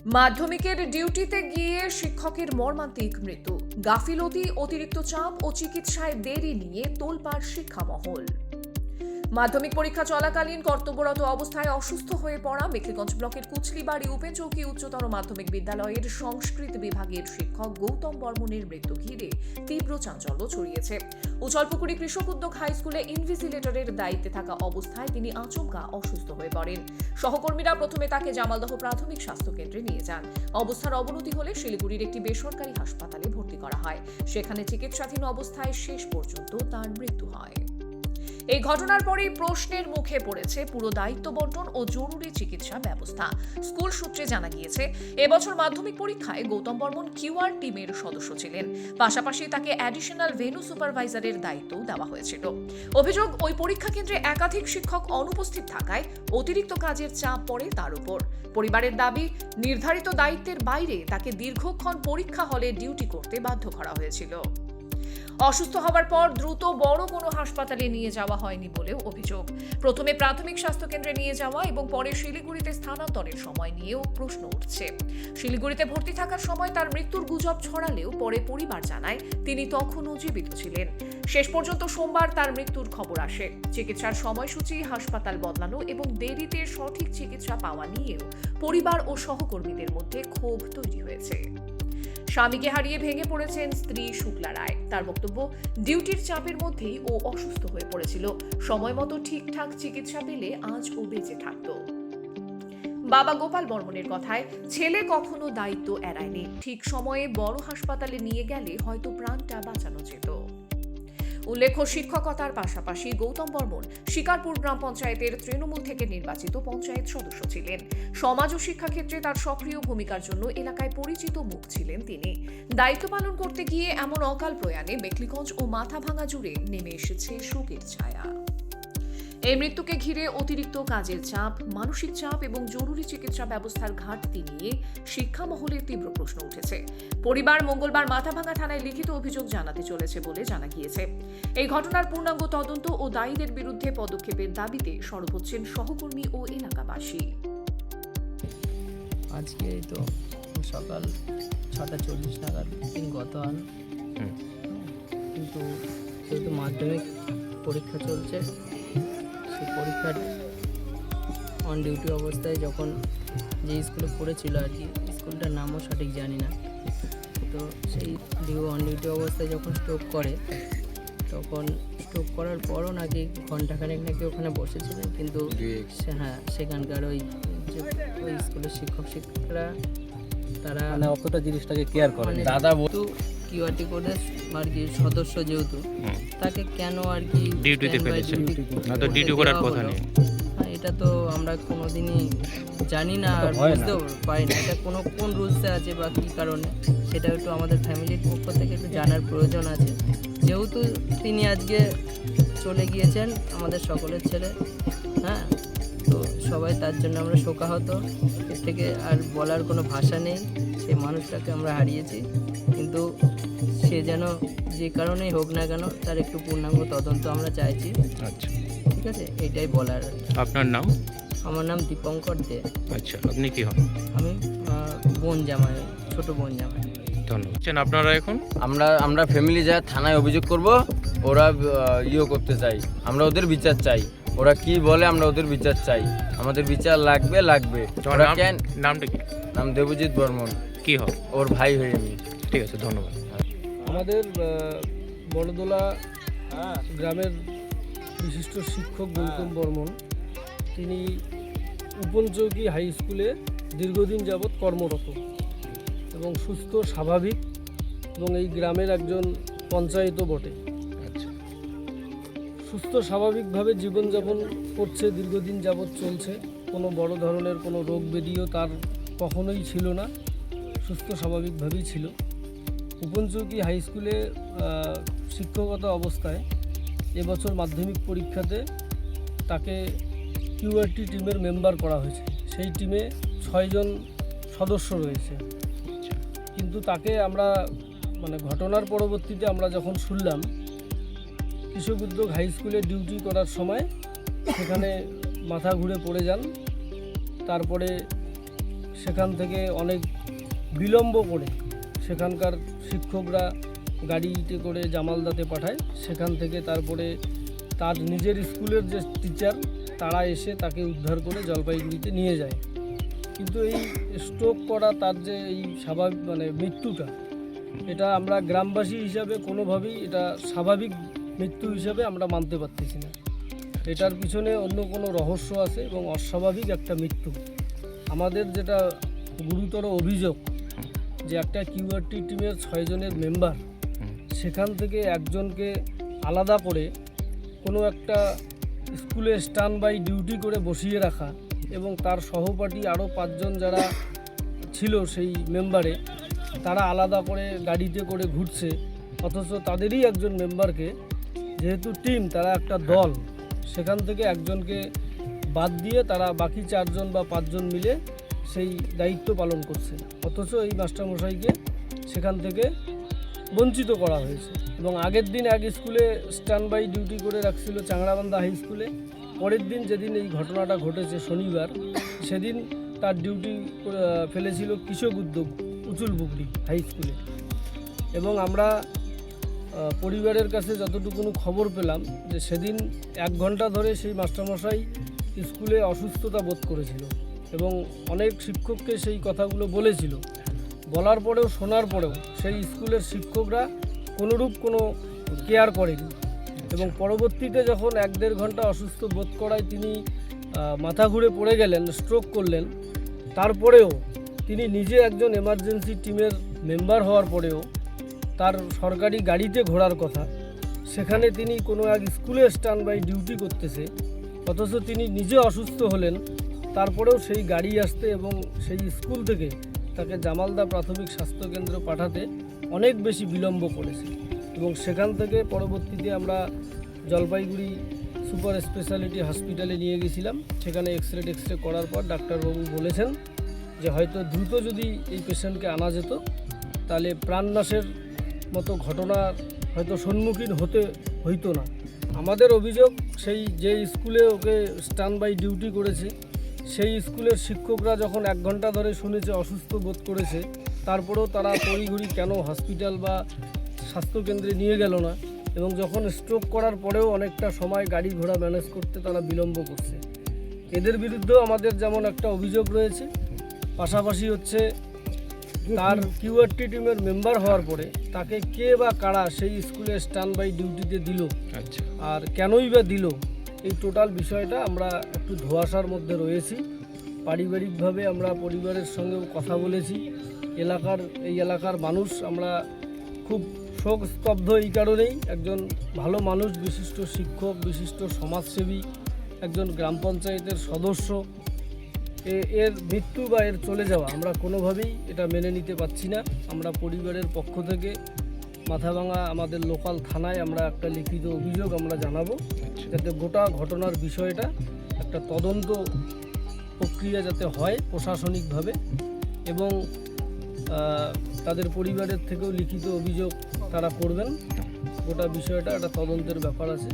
মাধ্যমিকের ডিউটিতে গিয়ে শিক্ষকের মর্মান্তিক মৃত্যু। গাফিলতি, অতিরিক্ত চাপ ও চিকিৎসায় দেরি নিয়ে তোলপাড় শিক্ষা মহল। মাধ্যমিক পরীক্ষা চলাকালীন কর্তব্যরত অবস্থায় অসুস্থ হয়ে পড়া মেখলিগঞ্জ ব্লকের কুচলিবাড়ি উপেচৌকি উচ্চতর মাধ্যমিক বিদ্যালয়ের সংস্কৃত বিভাগের শিক্ষক গৌতম বর্মনের মৃত্যু ঘিরে তীব্র চাঞ্চল্য ছড়িয়েছে। উচলপুকুরি কৃষক উদ্যোগ হাই স্কুলে ইনভিজিলেটরের দায়িত্বে থাকা অবস্থায় তিনি আচমকা অসুস্থ হয়ে পড়েন। সহকর্মীরা প্রথমে তাকে জামালদহ প্রাথমিক স্বাস্থ্য কেন্দ্রে নিয়ে যান। অবস্থার অবনতি হলে শিলিগুড়ির একটি বেসরকারি হাসপাতালে ভর্তি করা হয়। সেখানে চিকিৎসাধীন অবস্থায় শেষ পর্যন্ত তার মৃত্যু হয়। এই ঘটনার পরেই প্রশ্নের মুখে পড়েছে পুরো দায়িত্ব বন্টন ও জরুরি চিকিৎসা ব্যবস্থা। স্কুল সূত্রে জানা গিয়েছে, এবছর মাধ্যমিক পরীক্ষায় গৌতম বর্মন কিউআর টিমের সদস্য ছিলেন। পাশাপাশি তাকে অ্যাডিশনাল ভেনু সুপারভাইজারের দায়িত্বও দেওয়া হয়েছিল। অভিযোগ, ওই পরীক্ষা কেন্দ্রে একাধিক শিক্ষক অনুপস্থিত থাকায় অতিরিক্ত কাজের চাপ পড়ে তার উপর। পরিবারের দাবি, নির্ধারিত দায়িত্বের বাইরে তাকে দীর্ঘক্ষণ পরীক্ষা হলে ডিউটি করতে বাধ্য করা হয়েছিল। অসুস্থ হওয়ার পর দ্রুত বড় কোনো হাসপাতালে নিয়ে যাওয়া হয়নি বলেও অভিযোগ। প্রথমে প্রাথমিক স্বাস্থ্য কেন্দ্রে নিয়ে যাওয়া এবং পরে শিলিগুড়িতে স্থানান্তরের সময় নিয়েও প্রশ্ন উঠছে। শিলিগুড়িতে ভর্তি থাকার সময় তার মৃত্যুর গুজব ছড়ালেও পরে পরিবার জানায় তিনি তখনও জীবিত ছিলেন। শেষ পর্যন্ত সোমবার তার মৃত্যুর খবর আসে। চিকিৎসার সময়সূচি, হাসপাতাল বদলানো এবং দেরিতে সঠিক চিকিৎসা পাওয়া নিয়েও পরিবার ও সহকর্মীদের মধ্যে ক্ষোভ তৈরি হয়েছে। স্বামীকে হারিয়ে ভেঙে পড়েছেন স্ত্রী শুক্লা রায়। তার বক্তব্য, ডিউটির চাপের মধ্যেই ও অসুস্থ হয়ে পড়েছিল। সময় মতো ঠিকঠাক চিকিৎসা পেলে আজ ও বেঁচে থাকত। বাবা গোপাল বর্মনের কথায়, ছেলে কখনো দায়িত্ব এড়ায়নি। ঠিক সময়ে বড় হাসপাতালে নিয়ে গেলে হয়তো প্রাণটা বাঁচানো যেত। উল্লেখ্য, শিক্ষকতার পাশাপাশি গৌতম বর্মন শিকারপুর গ্রাম পঞ্চায়েতের তৃণমূল থেকে নির্বাচিত পঞ্চায়েত সদস্য ছিলেন। সমাজ ও শিক্ষাক্ষেত্রে তার সক্রিয় ভূমিকার জন্য এলাকায় পরিচিত মুখ ছিলেন তিনি। দায়িত্ব পালন করতে গিয়ে এমন অকাল প্রয়াণে মেখলিগঞ্জ ও মাথাভাঙা জুড়ে নেমে এসেছে শোকের ছায়া। এই মৃত্যুকে ঘিরে অতিরিক্ত কাজের চাপ, মানসিক চাপ এবং জরুরি চিকিৎসা ব্যবস্থার ঘাটতি নিয়ে শিক্ষা মহলে তীব্র প্রশ্ন উঠেছে। পরিবার মঙ্গলবার মাথাভাঙা থানায় লিখিত অভিযোগ জানাতে চলেছে বলে জানা গিয়েছে। এই ঘটনার পূর্ণাঙ্গ তদন্ত ও দায়ীদের বিরুদ্ধে পদক্ষেপের দাবিতে সরব হচ্ছেন সহকর্মী ও এলাকাবাসী। আজকে তো সকাল 6:40 নাগাদ গত হন, কিন্তু যেহেতু মাধ্যমিক পরীক্ষা চলছে, সেই পরীক্ষার অন ডিউটি অবস্থায় যখন যে স্কুলে পড়েছিল আর কি, স্কুলটার নামও সঠিক জানি না, তো সেই অন ডিউটি অবস্থায় যখন স্ট্রোক করে, তখন স্ট্রোক করার পরও নাকি ঘন্টাখানেক নাকি ওখানে বসেছিলেন, কিন্তু হ্যাঁ, সেখানকার ওই স্কুলের শিক্ষকরা তারা মানে অতটা জিনিসটাকে কেয়ার করে দাদা বলতো কিউআরটি কোডের আর কি সদস্য, যেহেতু তাকে কেন আর কি ডিউটিতে ফেলেছে, না তো ডিউটি করার কথা নেই। এটা তো আমরা কোনোদিনই জানি না আর বুঝতেও পারি না এটা কোন রুলসে আছে বা কী কারণে, সেটা একটু আমাদের ফ্যামিলির পক্ষ থেকে একটু জানার প্রয়োজন আছে। যেহেতু তিনি আজকে চলে গিয়েছেন, আমাদের সকলের ছেলে, হ্যাঁ, তো সবাই তার জন্য আমরা শোকাহত। এর থেকে আর বলার কোনো ভাষা নেই। সেই মানুষটাকে আমরা হারিয়েছি, কিন্তু সে যেন যে কারণেই হোক না কেন তার একটু পূর্ণাঙ্গ তদন্ত আমরা চাইছি। আচ্ছা, ঠিক আছে, এইটাই বলার। আপনার নাম? আমার নাম দীপঙ্কর দে। আচ্ছা, আপনি কি হন? আমি বোন জামাই, ছোট বোন জামাই। ধন্যবাদ। আপনারা এখন আমরা ফ্যামিলি যা থানায় অভিযোগ করব, ওরা করতে চাই, আমরা ওদের বিচার চাই। ওরা কি বলে আমরা ওদের বিচার চাই, আমাদের বিচার লাগবে। ওরা কেন? নামটা কি? নাম দেবজিৎ বর্মন। কি হয়? ওর ভাই হয়ে আমি। ঠিক আছে, ধন্যবাদ। আমাদের বড়দোলা গ্রামের বিশিষ্ট শিক্ষক গৌতম বর্মন, তিনি উপেচৌকি হাই স্কুলে দীর্ঘদিন যাবৎ কর্মরত এবং সুস্থ, স্বাভাবিক, এবং এই গ্রামের একজন পঞ্চায়েতও বটে। আচ্ছা, সুস্থ স্বাভাবিকভাবে জীবনযাপন করছে, দীর্ঘদিন যাবৎ চলছে। কোনো বড় ধরনের কোনো রোগ ব্যাধিও তার কখনোই ছিল না, সুস্থ স্বাভাবিকভাবেই ছিল। উপেচৌকি হাই স্কুলে শিক্ষকতা অবস্থায় এবছর মাধ্যমিক পরীক্ষাতে তাকে কিউআরটি টিমের মেম্বার করা হয়েছে। সেই টিমে 6 জন সদস্য রয়েছে, কিন্তু তাকে আমরা ঘটনার পরবর্তীতে আমরা যখন শুনলাম, কৃষক উদ্যোগ হাই স্কুলে ডিউটি করার সময় সেখানে মাথা ঘুরে পড়ে যান। তারপরে সেখান থেকে অনেক বিলম্ব করে সেখানকার শিক্ষকরা গাড়িতে করে জামালদাতে পাঠায়। সেখান থেকে তারপরে তার নিজের স্কুলের যে টিচার তারা এসে তাকে উদ্ধার করে জলপাইগুড়িতে নিয়ে যায়। কিন্তু এই স্ট্রোক করা তার যে এই স্বাভাবিক মৃত্যুটা, এটা আমরা গ্রামবাসী হিসাবে কোনোভাবেই এটা স্বাভাবিক মৃত্যু হিসাবে আমরা মানতে পারতেছি না। এটার পিছনে অন্য কোনো রহস্য আছে এবং অস্বাভাবিক একটা মৃত্যু। আমাদের যেটা গুরুতর অভিযোগ যে একটা কিউআরটি টিমের 6 জনের মেম্বার, সেখান থেকে একজনকে আলাদা করে কোনো একটা স্কুলে স্ট্যান্ড বাই ডিউটি করে বসিয়ে রাখা এবং তার সহপাঠী আরও 5 জন যারা ছিল সেই মেম্বারে, তারা আলাদা করে গাড়িতে করে ঘুরছে, অথচ তাদেরই একজন মেম্বারকে, যেহেতু টিম তারা একটা দল, সেখান থেকে একজনকে বাদ দিয়ে তারা বাকি 4 জন বা 5 জন মিলে সেই দায়িত্ব পালন করছে, অথচ এই মাস্টারমশাইকে সেখান থেকে বঞ্চিত করা হয়েছে। এবং আগের দিন এক স্কুলে স্ট্যান্ড বাই ডিউটি করে রাখছিল চাংড়াবান্ধা হাই স্কুলে, পরের দিন যেদিন এই ঘটনাটা ঘটেছে শনিবার, সেদিন তার ডিউটি ফেলেছিল কৃষক উদ্যোগ উচুলবুগড়ি হাই স্কুলে। এবং আমরা পরিবারের কাছে যতটুকু খবর পেলাম যে সেদিন 1 ঘন্টা ধরে সেই মাস্টারমশাই স্কুলে অসুস্থতা বোধ করেছিল এবং অনেক শিক্ষককে সেই কথাগুলো বলেছিল। বলার পরেও শোনার পরেও সেই স্কুলের শিক্ষকরা কোনোরূপ কোনো কেয়ার করেনি এবং পরবর্তীতে যখন 1-1.5 ঘন্টা অসুস্থ বোধ করায় তিনি মাথা ঘুরে পড়ে গেলেন, স্ট্রোক করলেন, তারপরেও তিনি নিজে একজন এমার্জেন্সি টিমের মেম্বার হওয়ার পরেও তার সরকারি গাড়িতে ঘোরার কথা, সেখানে তিনি কোনো এক স্কুলে স্ট্যান্ড বাই ডিউটি করতেছে, অথচ তিনি নিজে অসুস্থ হলেন, তারপরেও সেই গাড়ি আসতে এবং সেই স্কুল থেকে তাকে জামালদা প্রাথমিক স্বাস্থ্যকেন্দ্র পাঠাতে অনেক বেশি বিলম্ব করেছে। এবং সেখান থেকে পরবর্তীতে আমরা জলপাইগুড়ি সুপার স্পেশালিটি হসপিটালে নিয়ে গেছিলাম। সেখানে এক্স রে করার পর ডাক্তারবাবু বলেছেন যে হয়তো দ্রুত যদি এই পেশেন্টকে আনা যেত তাহলে প্রাণনাশের মতো ঘটনার হয়তো সম্মুখীন হইতো না। আমাদের অভিযোগ, সেই যে স্কুলে ওকে স্ট্যান্ড বাই ডিউটি করেছে সেই স্কুলের শিক্ষকরা যখন 1 ঘন্টা ধরে শুনেছে অসুস্থ বোধ করেছে, তারপরেও তারা তড়িঘড়ি কেন হসপিটাল বা স্বাস্থ্যকেন্দ্রে নিয়ে গেল না, এবং যখন স্ট্রোক করার পরেও অনেকটা সময় গাড়ি ঘোড়া ম্যানেজ করতে তারা বিলম্ব করছে। এদের বিরুদ্ধেও আমাদের যেমন একটা অভিযোগ রয়েছে, পাশাপাশি হচ্ছে তার কিউআরটি টিমের মেম্বার হওয়ার পরে তাকে কে বা কারা সেই স্কুলে স্ট্যান্ড বাই ডিউটিতে দিল, আচ্ছা, আর কেনই বা দিল, এই টোটাল বিষয়টা আমরা একটু ধোঁয়াশার মধ্যে রয়েছি। পারিবারিকভাবে আমরা পরিবারের সঙ্গেও কথা বলেছি। এই এলাকার মানুষ আমরা খুব শোকস্তব্ধ এই কারণেই, একজন ভালো মানুষ, বিশিষ্ট শিক্ষক, বিশিষ্ট সমাজসেবী, একজন গ্রাম পঞ্চায়েতের সদস্য, এর মৃত্যু বা এর চলে যাওয়া আমরা কোনোভাবেই এটা মেনে নিতে পারছি না। আমরা পরিবারের পক্ষ থেকে মাথাভাঙা আমাদের লোকাল থানায় আমরা একটা লিখিত অভিযোগ আমরা জানাবো, যাতে গোটা ঘটনার বিষয়টা একটা তদন্ত প্রক্রিয়া যাতে হয় প্রশাসনিকভাবে, এবং তাদের পরিবারের থেকেও লিখিত অভিযোগ তারা করবেন। গোটা বিষয়টা একটা তদন্তের ব্যাপার আছে।